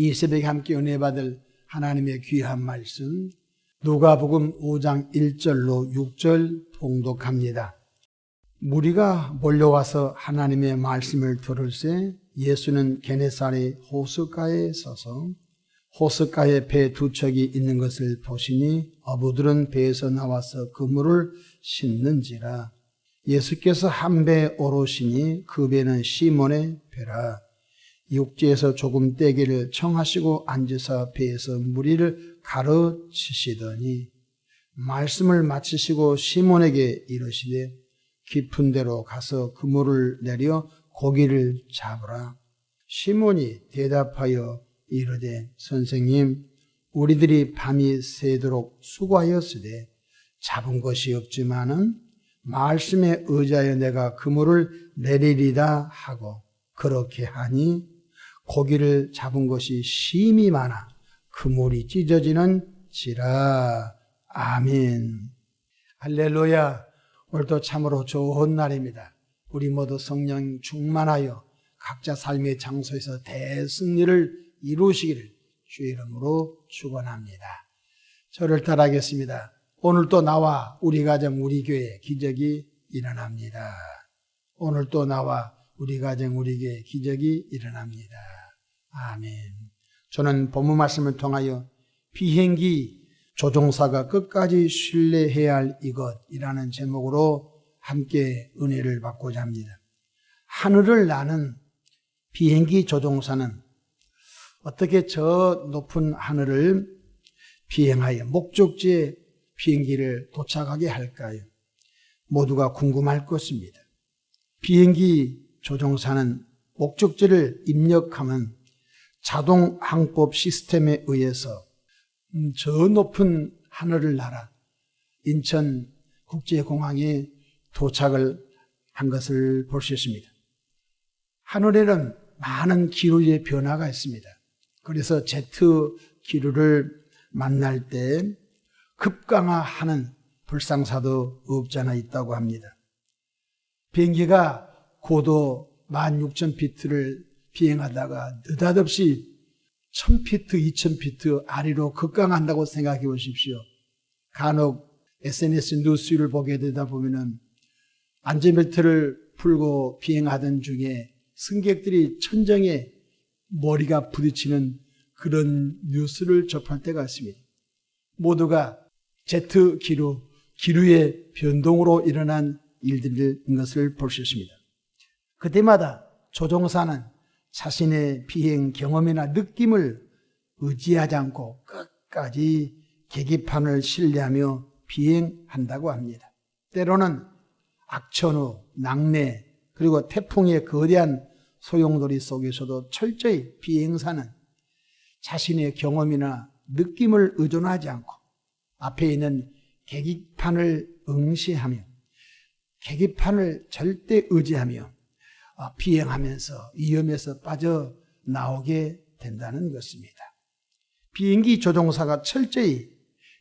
이 새벽에 함께 은혜 받을 하나님의 귀한 말씀 누가복음 5장 1절로 6절 봉독합니다. 무리가 몰려와서 하나님의 말씀을 들을새 예수는 게네사렛 호숫가에 서서 호숫가에 배 두 척이 있는 것을 보시니 어부들은 배에서 나와서 그물을 싣는지라. 예수께서 한 배에 오르시니 그 배는 시몬의 배라. 육지에서 조금 떼기를 청하시고 앉으사 배에서 무리를 가르치시더니 말씀을 마치시고 시몬에게 이르시되 깊은 데로 가서 그물을 내려 고기를 잡으라. 시몬이 대답하여 이르되 선생님, 우리들이 밤이 새도록 수고하였으되 잡은 것이 없지만은 말씀에 의지하여 내가 그물을 내리리다 하고 그렇게 하니 고기를 잡은 것이 심히 많아 그물이 찢어지는지라. 아멘. 할렐루야. 오늘도 참으로 좋은 날입니다. 우리 모두 성령 충만하여 각자 삶의 장소에서 대승리를 이루시기를 주의 이름으로 축원합니다. 저를 따라하겠습니다. 오늘도 나와 우리 가정 우리 교회 기적이 일어납니다. 오늘도 나와 우리 가정 우리 교회 기적이 일어납니다. 아멘. 저는 본문 말씀을 통하여 비행기 조종사가 끝까지 신뢰해야 할 이것이라는 제목으로 함께 은혜를 받고자 합니다. 하늘을 나는 비행기 조종사는 어떻게 저 높은 하늘을 비행하여 목적지에 비행기를 도착하게 할까요? 모두가 궁금할 것입니다. 비행기 조종사는 목적지를 입력하면 자동 항법 시스템에 의해서 저 높은 하늘을 날아 인천국제공항에 도착을 한 것을 볼 수 있습니다. 하늘에는 많은 기류의 변화가 있습니다. 그래서 제트 기류를 만날 때 급강하하는 불상사도 없지 않아 있다고 합니다. 비행기가 고도 16,000피트를 비행하다가 느닷없이 1,000피트, 2,000피트 아래로 급강한다고 생각해 보십시오. 간혹 SNS 뉴스를 보게 되다 보면은 안전벨트를 풀고 비행하던 중에 승객들이 천정에 머리가 부딪히는 그런 뉴스를 접할 때가 있습니다. 모두가 제트 기류의 변동으로 일어난 일들인 것을 볼 수 있습니다. 그때마다 조종사는 자신의 비행 경험이나 느낌을 의지하지 않고 끝까지 계기판을 신뢰하며 비행한다고 합니다. 때로는 악천후, 낙뢰, 그리고 태풍의 거대한 소용돌이 속에서도 철저히 비행사는 자신의 경험이나 느낌을 의존하지 않고 앞에 있는 계기판을 응시하며 계기판을 절대 의지하며 비행하면서 위험에서 빠져나오게 된다는 것입니다. 비행기 조종사가 철저히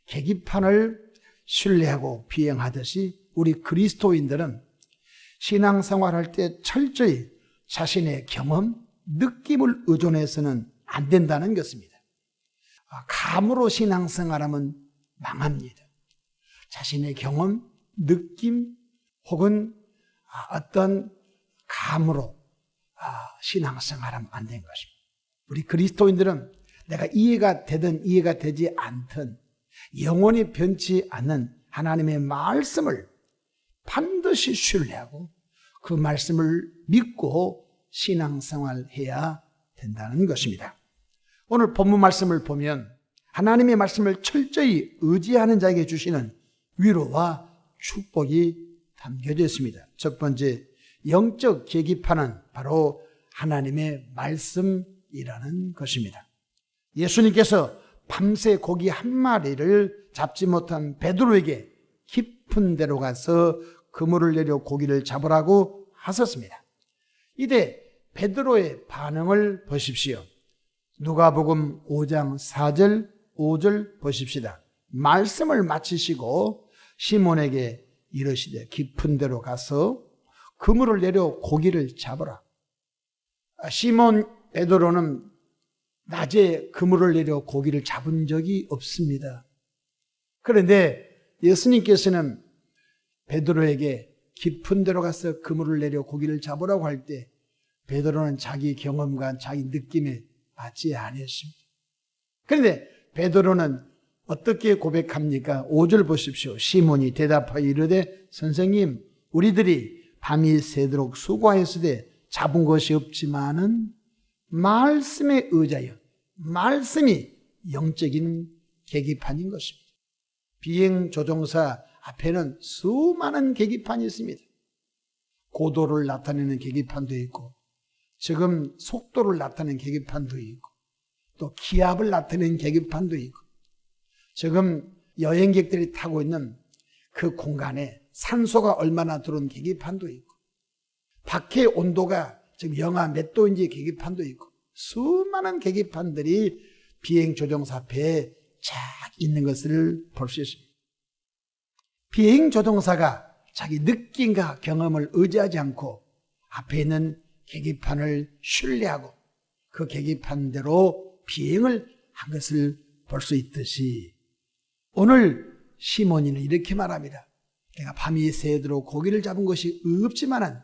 계기판을 신뢰하고 비행하듯이 우리 그리스도인들은 신앙생활할 때 철저히 자신의 경험, 느낌을 의존해서는 안 된다는 것입니다. 감으로 신앙생활하면 망합니다. 자신의 경험, 느낌 혹은 어떤 감으로 신앙생활하면 안 되는 것입니다. 우리 그리스도인들은 내가 이해가 되든 이해가 되지 않든 영원히 변치 않는 하나님의 말씀을 반드시 신뢰하고 그 말씀을 믿고 신앙생활해야 된다는 것입니다. 오늘 본문 말씀을 보면 하나님의 말씀을 철저히 의지하는 자에게 주시는 위로와 축복이 담겨져 있습니다. 첫 번째, 영적 계기판은 바로 하나님의 말씀이라는 것입니다. 예수님께서 밤새 고기 한 마리를 잡지 못한 베드로에게 깊은 데로 가서 그물을 내려 고기를 잡으라고 하셨습니다. 이때 베드로의 반응을 보십시오. 누가복음 5장 4절 5절 보십시다. 말씀을 마치시고 시몬에게 이르시되 깊은 데로 가서 그물을 내려 고기를 잡으라. 시몬 베드로는 낮에 그물을 내려 고기를 잡은 적이 없습니다. 그런데 예수님께서는 베드로에게 깊은 데로 가서 그물을 내려 고기를 잡으라고 할 때 베드로는 자기 경험과 자기 느낌에 맞지 않았습니다. 그런데 베드로는 어떻게 고백합니까? 5절 보십시오. 시몬이 대답하여 이르되 선생님 우리들이 밤이 새도록 수고하였으되 잡은 것이 없지만은 말씀에 의지하여, 말씀이 영적인 계기판인 것입니다. 비행조종사 앞에는 수많은 계기판이 있습니다. 고도를 나타내는 계기판도 있고 지금 속도를 나타내는 계기판도 있고 또 기압을 나타내는 계기판도 있고 지금 여행객들이 타고 있는 그 공간에 산소가 얼마나 들어온 계기판도 있고 밖의 온도가 지금 영하 몇 도인지 계기판도 있고 수많은 계기판들이 비행조종사 앞에 쫙 있는 것을 볼 수 있습니다. 비행조종사가 자기 느낌과 경험을 의지하지 않고 앞에 있는 계기판을 신뢰하고 그 계기판대로 비행을 한 것을 볼 수 있듯이 오늘 시몬이는 이렇게 말합니다. 내가 밤이 새도록 고기를 잡은 것이 없지만은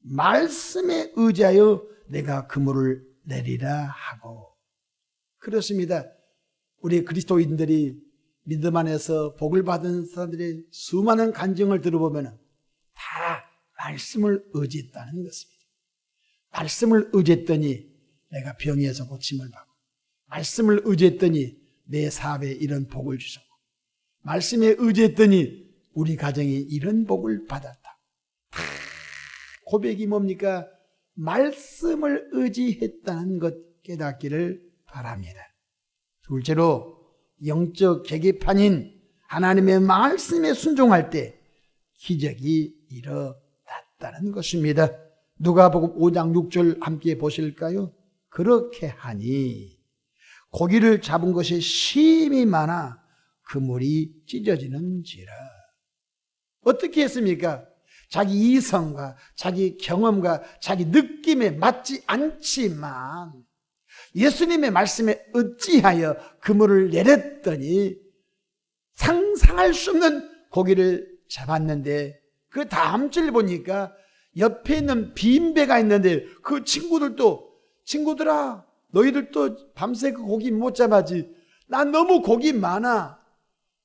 말씀에 의지하여 내가 그물을 내리라 하고. 그렇습니다. 우리 그리스도인들이 믿음 안에서 복을 받은 사람들의 수많은 간증을 들어보면 다 말씀을 의지했다는 것입니다. 말씀을 의지했더니 내가 병에서 고침을 받고 말씀을 의지했더니 내 사업에 이런 복을 주셨고 말씀에 의지했더니 우리 가정이 이런 복을 받았다. 다 고백이 뭡니까? 말씀을 의지했다는 것 깨닫기를 바랍니다. 둘째로 영적 계기판인 하나님의 말씀에 순종할 때 기적이 일어났다는 것입니다. 누가복음 5장 6절 함께 보실까요? 그렇게 하니 고기를 잡은 것이 심히 많아 그물이 찢어지는지라. 어떻게 했습니까? 자기 이성과 자기 경험과 자기 느낌에 맞지 않지만 예수님의 말씀에 어찌하여 그물을 내렸더니 상상할 수 없는 고기를 잡았는데 그 다음 줄 보니까 옆에 있는 빈 배가 있는데 그 친구들도 친구들아 너희들도 밤새 그 고기 못 잡았지. 난 너무 고기 많아.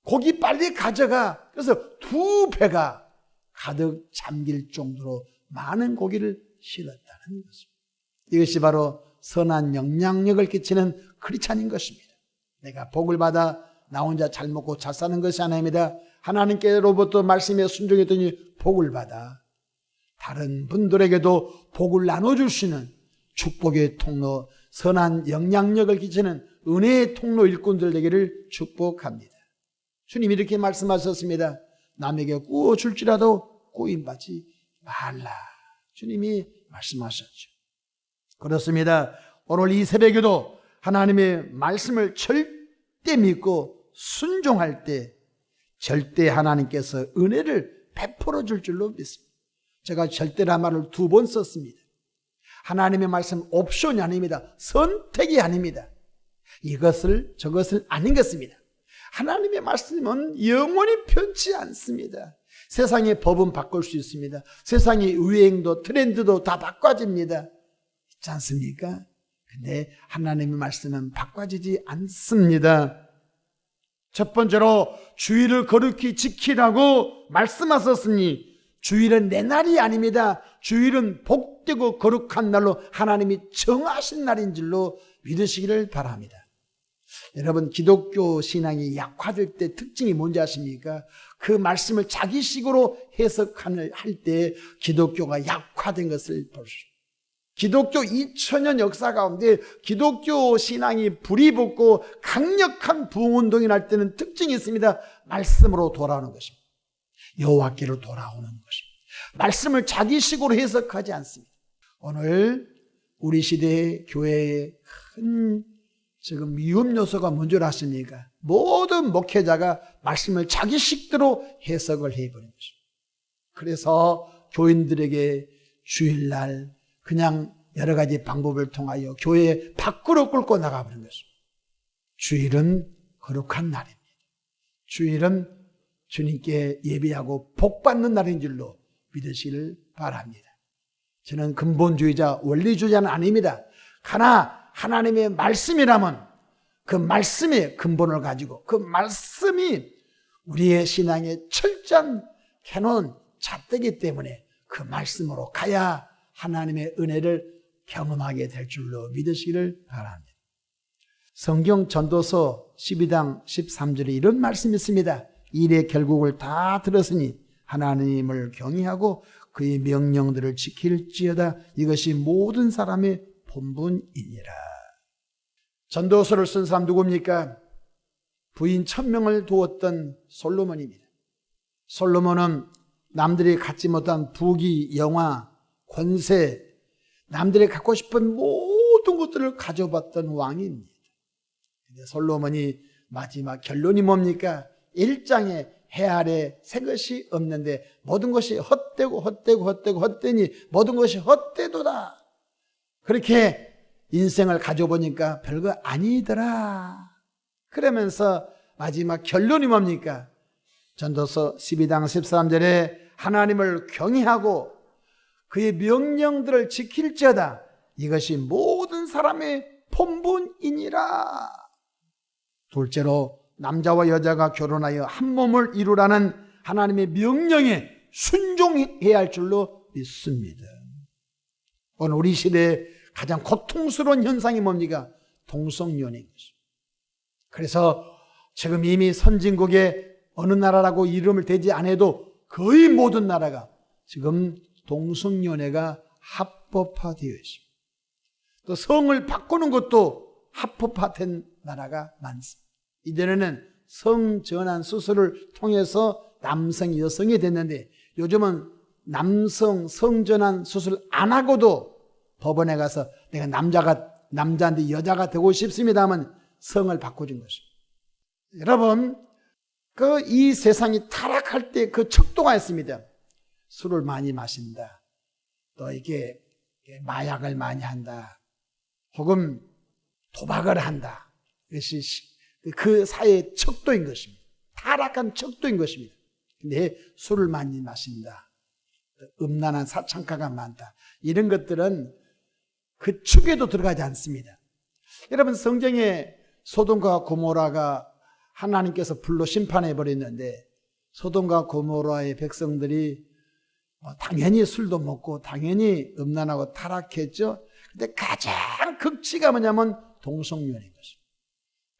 고기 빨리 가져가. 그래서 두 배가 가득 잠길 정도로 많은 고기를 실었다는 것입니다. 이것이 바로 선한 영향력을 끼치는 크리스찬인 것입니다. 내가 복을 받아 나 혼자 잘 먹고 잘 사는 것이 아닙니다. 하나님께로부터 말씀에 순종했더니 복을 받아 다른 분들에게도 복을 나눠줄 수 있는 축복의 통로, 선한 영향력을 끼치는 은혜의 통로 일꾼들 되기를 축복합니다. 주님이 이렇게 말씀하셨습니다. 남에게 구워줄지라도 구임받지 말라. 주님이 말씀하셨죠. 그렇습니다. 오늘 이 새벽에도 하나님의 말씀을 절대 믿고 순종할 때 절대 하나님께서 은혜를 베풀어 줄 줄로 믿습니다. 제가 절대란 말을 2번 썼습니다. 하나님의 말씀 옵션이 아닙니다. 선택이 아닙니다. 이것을 저것을 아닌 것입니다. 하나님의 말씀은 영원히 변치 않습니다. 세상의 법은 바꿀 수 있습니다. 세상의 유행도 트렌드도 다 바꿔집니다. 있지 않습니까? 근데 하나님의 말씀은 바꿔지지 않습니다. 첫 번째로 주일을 거룩히 지키라고 말씀하셨으니 주일은 내 날이 아닙니다. 주일은 복되고 거룩한 날로 하나님이 정하신 날인 줄로 믿으시기를 바랍니다. 여러분 기독교 신앙이 약화될 때 특징이 뭔지 아십니까? 그 말씀을 자기식으로 해석할 때 기독교가 약화된 것을 볼 수 있습니다. 기독교 2000년 역사 가운데 기독교 신앙이 불이 붙고 강력한 부흥운동이 날 때는 특징이 있습니다. 말씀으로 돌아오는 것입니다. 여호와께로 돌아오는 것입니다. 말씀을 자기식으로 해석하지 않습니다. 오늘 우리 시대의 교회의 큰 지금 위험 요소가 뭔지 아십니까? 모든 목회자가 말씀을 자기식대로 해석을 해버린 것입니다. 그래서 교인들에게 주일날 그냥 여러 가지 방법을 통하여 교회 밖으로 끌고 나가버린 것입니다. 주일은 거룩한 날입니다. 주일은 주님께 예배하고 복받는 날인 줄로 믿으시길 바랍니다. 저는 근본주의자, 원리주의자는 아닙니다. 그러나 하나님의 말씀이라면 그 말씀의 근본을 가지고 그 말씀이 우리의 신앙의 철저한 캐논 잣대기 때문에 그 말씀으로 가야 하나님의 은혜를 경험하게 될 줄로 믿으시기를 바랍니다. 성경 전도서 12장 13절에 이런 말씀이 있습니다. 일의 결국을 다 들었으니 하나님을 경외하고 그의 명령들을 지킬지어다. 이것이 모든 사람의 본분이니라. 전도서를 쓴 사람 누굽니까? 부인 1000명을 두었던 솔로몬입니다. 솔로몬은 남들이 갖지 못한 부귀, 영화, 권세, 남들이 갖고 싶은 모든 것들을 가져봤던 왕입니다. 근데 솔로몬이 마지막 결론이 뭡니까? 1장에 해 아래 새 것이 없는데 모든 것이 헛되고 헛되니 모든 것이 헛되도다. 그렇게 인생을 가져보니까 별거 아니더라. 그러면서 마지막 결론이 뭡니까? 전도서 12장 13절에 하나님을 경외하고 그의 명령들을 지킬지어다. 이것이 모든 사람의 본분이니라. 둘째로 남자와 여자가 결혼하여 한 몸을 이루라는 하나님의 명령에 순종해야 할 줄로 믿습니다. 오늘 우리 시대의 가장 고통스러운 현상이 뭡니까? 동성연애인 것입니다. 그래서 지금 이미 선진국의 어느 나라라고 이름을 대지 않아도 거의 모든 나라가 지금 동성연애가 합법화되어 있습니다. 또 성을 바꾸는 것도 합법화된 나라가 많습니다. 이전에는 성전환 수술을 통해서 남성이 여성이 됐는데 요즘은 남성 성전환 수술 안 하고도 법원에 가서 내가 남자인데 여자가 되고 싶습니다 하면 성을 바꿔준 것입니다. 여러분, 이 세상이 타락할 때 그 척도가 있습니다. 술을 많이 마신다. 또 이게 마약을 많이 한다. 혹은 도박을 한다. 이것이 그 사회의 척도인 것입니다. 타락한 척도인 것입니다. 근데 술을 많이 마신다. 음란한 사창가가 많다. 이런 것들은 그 축에도 들어가지 않습니다. 여러분, 성경에 소돔과 고모라가 하나님께서 불로 심판해 버렸는데 소돔과 고모라의 백성들이 당연히 술도 먹고 당연히 음란하고 타락했죠. 근데 가장 극치가 뭐냐면 동성연애인 것입니다.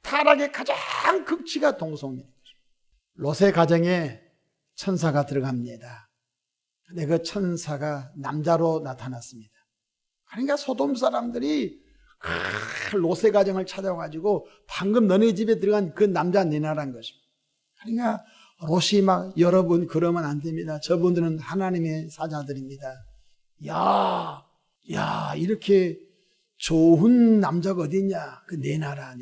타락의 가장 극치가 동성연애인 것입니다. 롯의 가정에 천사가 들어갑니다. 근데 그 천사가 남자로 나타났습니다. 그러니까 소돔 사람들이 롯의 가정을 찾아와가지고 방금 너네 집에 들어간 그 남자 내놔란 것입니다. 그러니까 롯이 막 여러분 그러면 안 됩니다. 저분들은 하나님의 사자들입니다. 야 이렇게 좋은 남자가 어딨냐? 그 내놔라.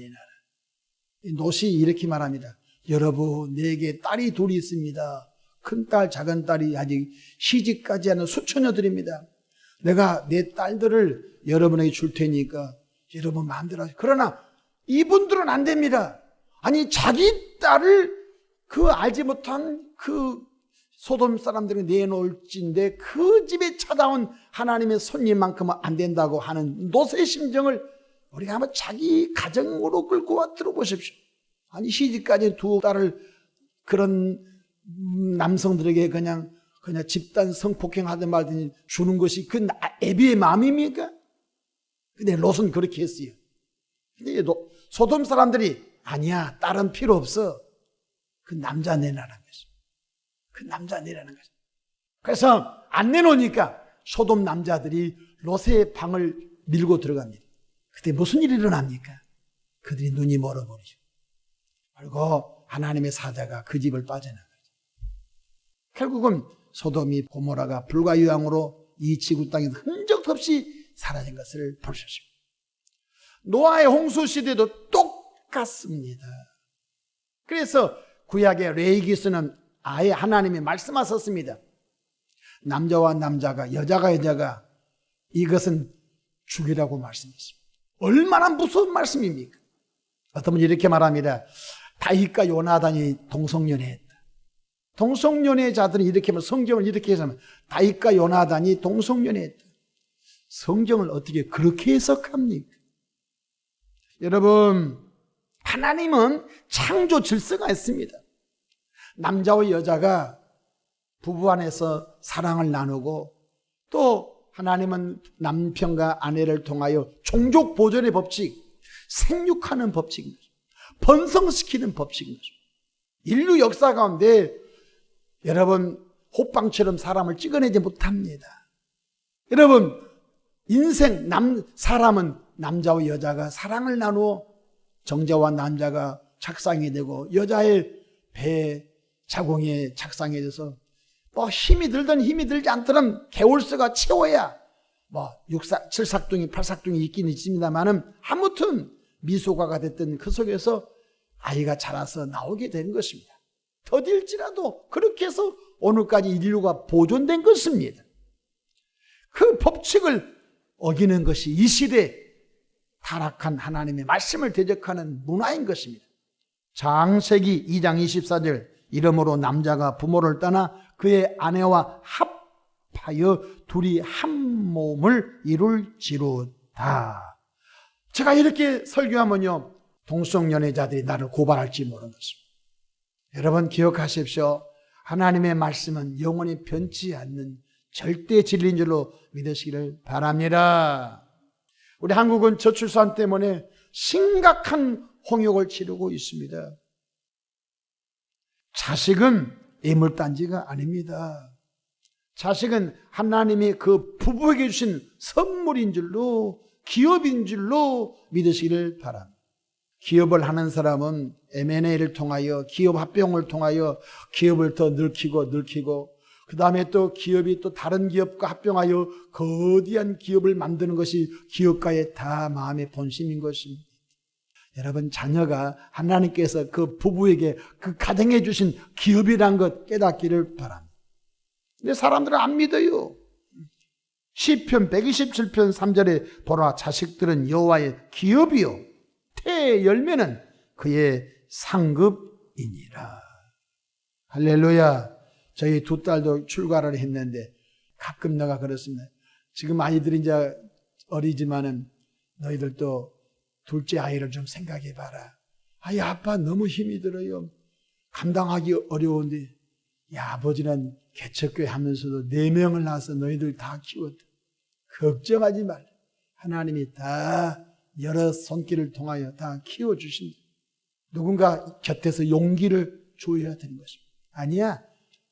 롯이 이렇게 말합니다. 여러분 내게 딸이 둘이 있습니다. 큰딸 작은 딸이 아직 시집까지 하는 수처녀들입니다. 내가 내 딸들을 여러분에게 줄 테니까 여러분 마음대로 하세요. 그러나 이분들은 안 됩니다. 아니 자기 딸을 그 알지 못한 그 소돔 사람들이 내놓을진데 그 집에 찾아온 하나님의 손님만큼은 안 된다고 하는 롯의 심정을 우리가 한번 자기 가정으로 끌고 와 들어보십시오. 아니 시집까지 두 딸을 그런 남성들에게 그냥 집단 성폭행하든 말든 주는 것이 그 애비의 마음입니까? 근데 롯은 그렇게 했어요. 근데 소돔 사람들이 아니야, 딸은 필요 없어. 그 남자 내라는 것입니다. 그 남자 내라는 것입니다. 그래서 안 내놓으니까 소돔 남자들이 롯의 방을 밀고 들어갑니다. 그때 무슨 일이 일어납니까? 그들이 눈이 멀어버리죠. 그리고 하나님의 사자가 그 집을 빠져나가죠. 결국은 소돔이 고모라가 불과 유황으로 이 지구 땅에서 흔적 없이 사라진 것을 보셨습니다. 노아의 홍수 시대도 똑같습니다. 그래서 구약의 레위기서는 아예 하나님이 말씀하셨습니다. 남자와 남자가 여자가 이것은 죽이라고 말씀했습니다. 얼마나 무서운 말씀입니까? 어떤 분이 이렇게 말합니다. 다윗과 요나단이 동성연애했다. 동성연애자들은 이렇게 하면 성경을 이렇게 해석하면 다윗과 요나단이 동성연애했다. 성경을 어떻게 그렇게 해석합니까? 여러분, 하나님은 창조 질서가 있습니다. 남자와 여자가 부부 안에서 사랑을 나누고 또 하나님은 남편과 아내를 통하여 종족 보존의 법칙, 생육하는 법칙입니다. 번성시키는 법칙입니다. 인류 역사 가운데 여러분 호빵처럼 사람을 찍어내지 못합니다. 여러분 인생 사람은 남자와 여자가 사랑을 나누어 정자와 남자가 착상이 되고 여자의 배 자궁에 착상이 돼서 뭐 힘이 들든 힘이 들지 않더라도 개월수가 채워야 뭐 7삭둥이 8삭둥이 있긴 있습니다만은 아무튼 미소가가 됐던 그 속에서 아이가 자라서 나오게 된 것입니다. 더딜지라도 그렇게 해서 오늘까지 인류가 보존된 것입니다. 그 법칙을 어기는 것이 이 시대에 타락한 하나님의 말씀을 대적하는 문화인 것입니다. 창세기 2장 24절 이러므로 남자가 부모를 떠나 그의 아내와 합하여 둘이 한 몸을 이룰지로다. 제가 이렇게 설교하면요 동성연애자들이 나를 고발할지 모르는 것입니다. 여러분 기억하십시오. 하나님의 말씀은 영원히 변치 않는 절대 진리인 줄로 믿으시기를 바랍니다. 우리 한국은 저출산 때문에 심각한 홍역을 치르고 있습니다. 자식은 애물단지가 아닙니다. 자식은 하나님이 그 부부에게 주신 선물인 줄로 기업인 줄로 믿으시기를 바랍니다. 기업을 하는 사람은 M&A를 통하여 기업 합병을 통하여 기업을 더 늙히고 그 다음에 또 기업이 또 다른 기업과 합병하여 거대한 기업을 만드는 것이 기업가의 다 마음의 본심인 것입니다. 여러분 자녀가 하나님께서 그 부부에게 그 가정해 주신 기업이란 것 깨닫기를 바랍니다. 근데 사람들은 안 믿어요. 시편 127편 3절에 보라 자식들은 여호와의 기업이요 태의 열매는 그의 상급이니라. 할렐루야. 저희 두 딸도 출가를 했는데 가끔 내가 그렇습니다. 지금 아이들이 이제 어리지만은 너희들도 둘째 아이를 좀 생각해 봐라. 아이 아빠 너무 힘이 들어요. 감당하기 어려운데 야 아버지는 개척교회 하면서도 4명을 낳아서 너희들 다 키웠다. 걱정하지 말라. 하나님이 다 여러 손길을 통하여 다 키워주신다. 누군가 곁에서 용기를 줘야 되는 것입니다. 아니야.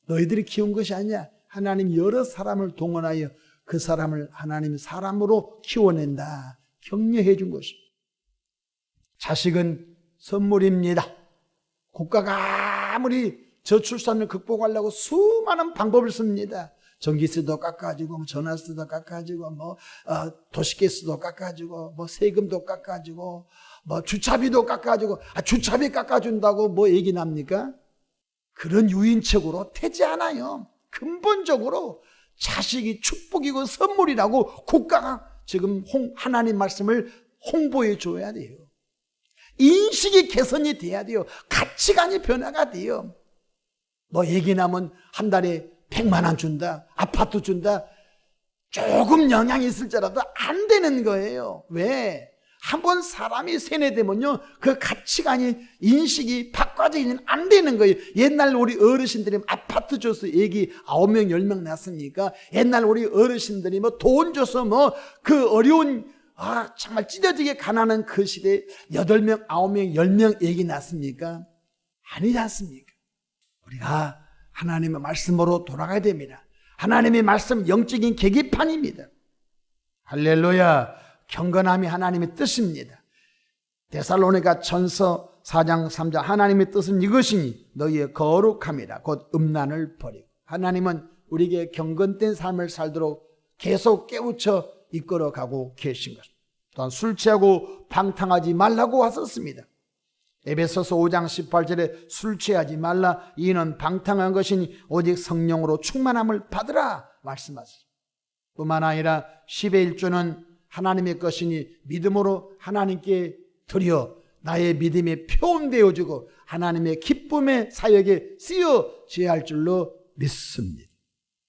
너희들이 키운 것이 아니야. 하나님 여러 사람을 동원하여 그 사람을 하나님 사람으로 키워낸다. 격려해 준 것입니다. 자식은 선물입니다. 국가가 아무리 저출산을 극복하려고 수많은 방법을 씁니다. 전기세도 깎아주고 전화세도 깎아주고 도시가스도 깎아주고 세금도 깎아주고 주차비도 깎아주고 주차비 깎아준다고 얘기 납니까? 그런 유인책으로 되지 않아요. 근본적으로 자식이 축복이고 선물이라고 국가가 지금 하나님 말씀을 홍보해 줘야 돼요. 인식이 개선이 돼야 돼요. 가치관이 변화가 돼요. 얘기 나면 한 달에 100만 원 준다. 아파트 준다. 조금 영향이 있을지라도 안 되는 거예요. 왜? 한번 사람이 세뇌되면요 그 가치관이 인식이 바꿔지기는 안 되는 거예요. 옛날 우리 어르신들이 아파트 줘서 애기 9명 10명 낳았으니까 옛날 우리 어르신들이 돈 줘서 그 어려운 정말 찢어지게 가난한 그 시대에 8명 9명 10명 애기 낳습니까? 아니지 않습니까? 우리가 하나님의 말씀으로 돌아가야 됩니다. 하나님의 말씀 영적인 계기판입니다. 할렐루야. 경건함이 하나님의 뜻입니다. 데살로니가 전서 4장 3절 하나님의 뜻은 이것이니 너희의 거룩함이라 곧 음란을 버리고. 하나님은 우리에게 경건된 삶을 살도록 계속 깨우쳐 이끌어가고 계신 것입니다. 또한 술 취하고 방탕하지 말라고 하셨습니다. 에베소서 5장 18절에 술 취하지 말라 이는 방탕한 것이니 오직 성령으로 충만함을 받으라 말씀하셨습니다. 뿐만 아니라 10의 1조는 하나님의 것이니 믿음으로 하나님께 드려 나의 믿음이 표현되어지고 하나님의 기쁨의 사역에 쓰여져야 할 줄로 믿습니다.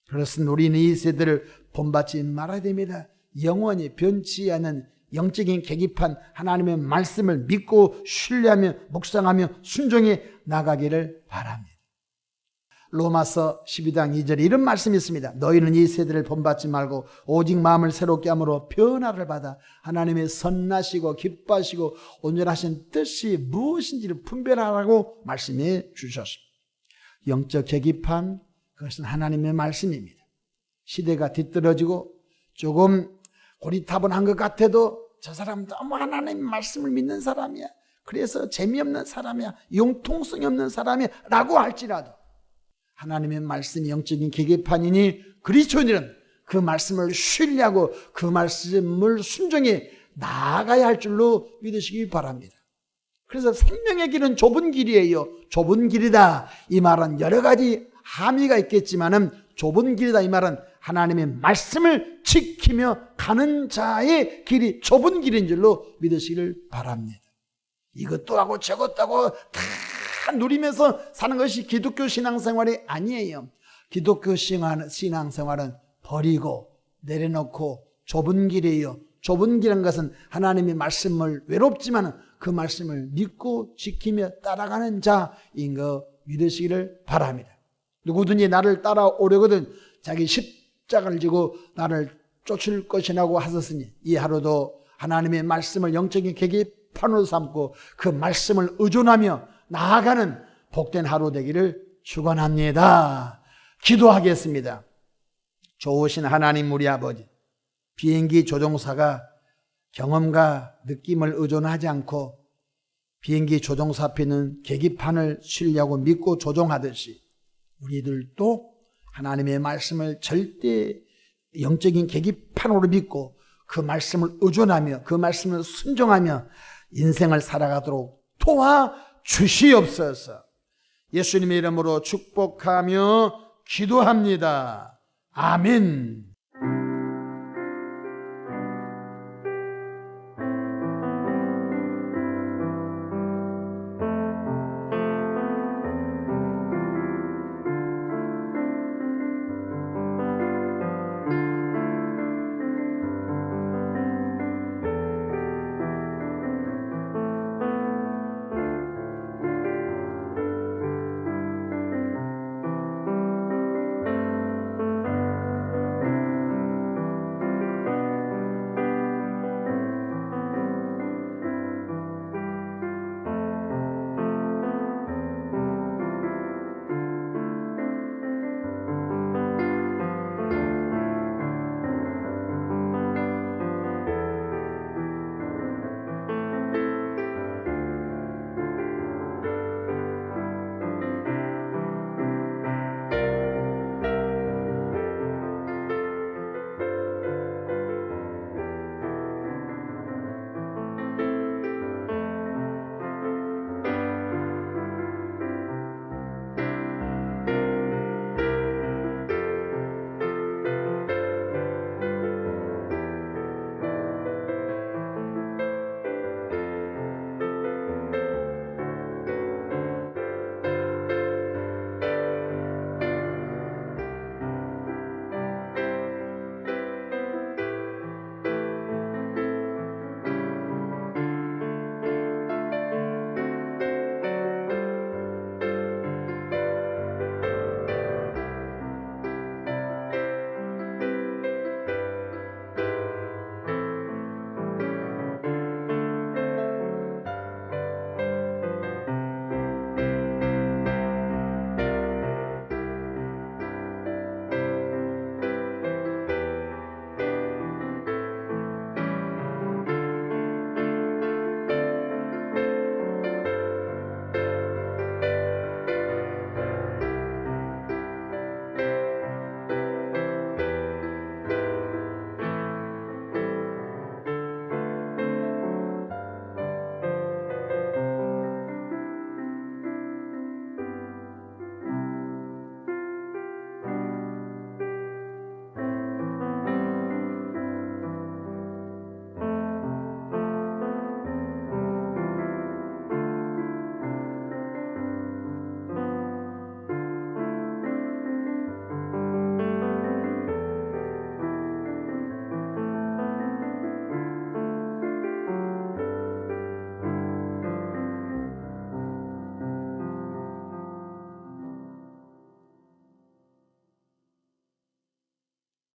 그렇습니다. 우리는 이 세대를 본받지 말아야 됩니다. 영원히 변치 않은 영적인 계기판 하나님의 말씀을 믿고 신뢰하며 묵상하며 순종해 나가기를 바랍니다. 로마서 12장 2절에 이런 말씀이 있습니다. 너희는 이 세대를 본받지 말고 오직 마음을 새롭게 함으로 변화를 받아 하나님의 선하시고 기뻐하시고 온전하신 뜻이 무엇인지를 분별하라고 말씀해 주셨습니다. 영적 계기판, 그것은 하나님의 말씀입니다. 시대가 뒤떨어지고 조금 고리타분한 것 같아도 저 사람 너무 하나님의 말씀을 믿는 사람이야, 그래서 재미없는 사람이야, 융통성이 없는 사람이야 라고 할지라도 하나님의 말씀이 영적인 계기판이니 그리스도인들은 그 말씀을 신뢰하고 그 말씀을 순종해 나아가야 할 줄로 믿으시기 바랍니다. 그래서 생명의 길은 좁은 길이에요. 좁은 길이다 이 말은 여러 가지 함의가 있겠지만은 좁은 길이다 이 말은 하나님의 말씀을 지키며 가는 자의 길이 좁은 길인 줄로 믿으시기를 바랍니다. 이것도 하고 저것도 하고 다 누리면서 사는 것이 기독교 신앙생활이 아니에요. 기독교 신앙생활은 버리고 내려놓고 좁은 길이에요. 좁은 길인 것은 하나님의 말씀을 외롭지만 그 말씀을 믿고 지키며 따라가는 자인 거 믿으시기를 바랍니다. 누구든지 나를 따라오려거든 자기 십자가를 지고 나를 쫓을 것이라고 하셨으니 이 하루도 하나님의 말씀을 영적인 계기판으로 삼고 그 말씀을 의존하며 나아가는 복된 하루 되기를 축원합니다. 기도하겠습니다. 좋으신 하나님 우리 아버지, 비행기 조종사가 경험과 느낌을 의존하지 않고 비행기 조종사 앞에는 계기판을 신뢰하고 믿고 조종하듯이 우리들도 하나님의 말씀을 절대 영적인 계기판으로 믿고 그 말씀을 의존하며 그 말씀을 순종하며 인생을 살아가도록 도와주시옵소서. 예수님의 이름으로 축복하며 기도합니다. 아멘.